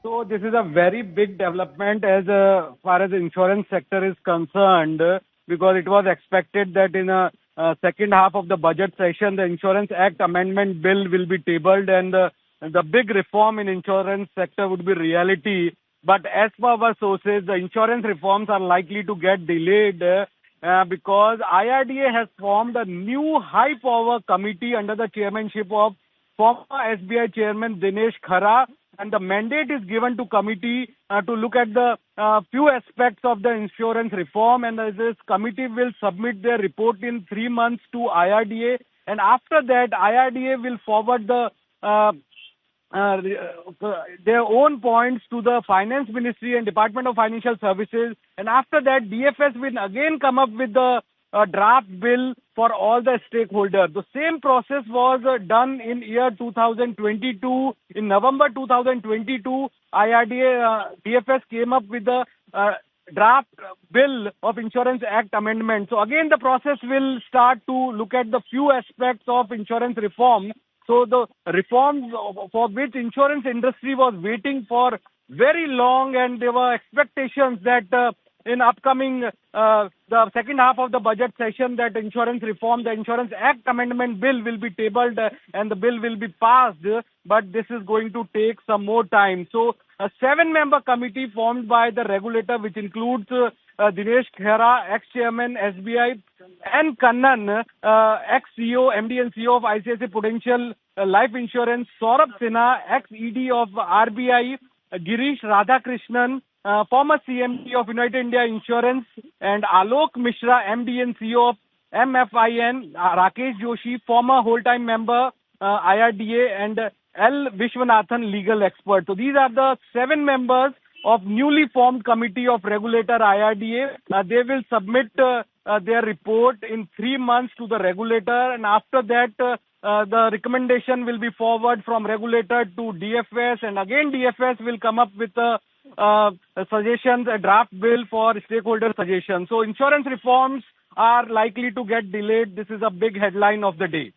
So this is a very big development as far as the insurance sector is concerned, because it was expected that in a second half of the budget session, the Insurance Act Amendment Bill will be tabled, and the big reform in insurance sector would be reality. But as per our sources, the insurance reforms are likely to get delayed because IRDA has formed a new high-power committee under the chairmanship of former SBI Chairman Dinesh Khara, and the mandate is given to committee to look at the few aspects of the insurance reform, and this committee will submit their report in 3 months to IRDA, and after that IRDA will forward their own points to the Finance Ministry and Department of Financial Services, and after that DFS will again come up with the draft bill for all the stakeholders. The same process was done in year 2022. In November 2022, IRDA DFS came up with the draft bill of Insurance Act Amendment. So again, the process will start to look at the few aspects of insurance reform. So the reforms for which insurance industry was waiting for very long, and there were expectations that in upcoming the second half of the budget session, that insurance reform, the Insurance Act Amendment Bill will be tabled and the bill will be passed, but this is going to take some more time. So a 7-member committee formed by the regulator, which includes Dinesh Khera, ex-chairman SBI, N. Kannan, ex-CEO, MD and CEO of ICICI Prudential Life Insurance, Saurabh Sinha, ex-ED of RBI, Girish Radhakrishnan, former CMD of United India Insurance, and Alok Mishra, MD and CEO of MFIN, Rakesh Joshi, former whole-time member, IRDA, and L. Vishwanathan, legal expert. So these are the 7 members of newly formed committee of regulator IRDA. They will submit their report in 3 months to the regulator, and after that the recommendation will be forward from regulator to DFS, and again DFS will come up with suggestions, a draft bill for stakeholder suggestions. So insurance reforms are likely to get delayed. This is a big headline of the day.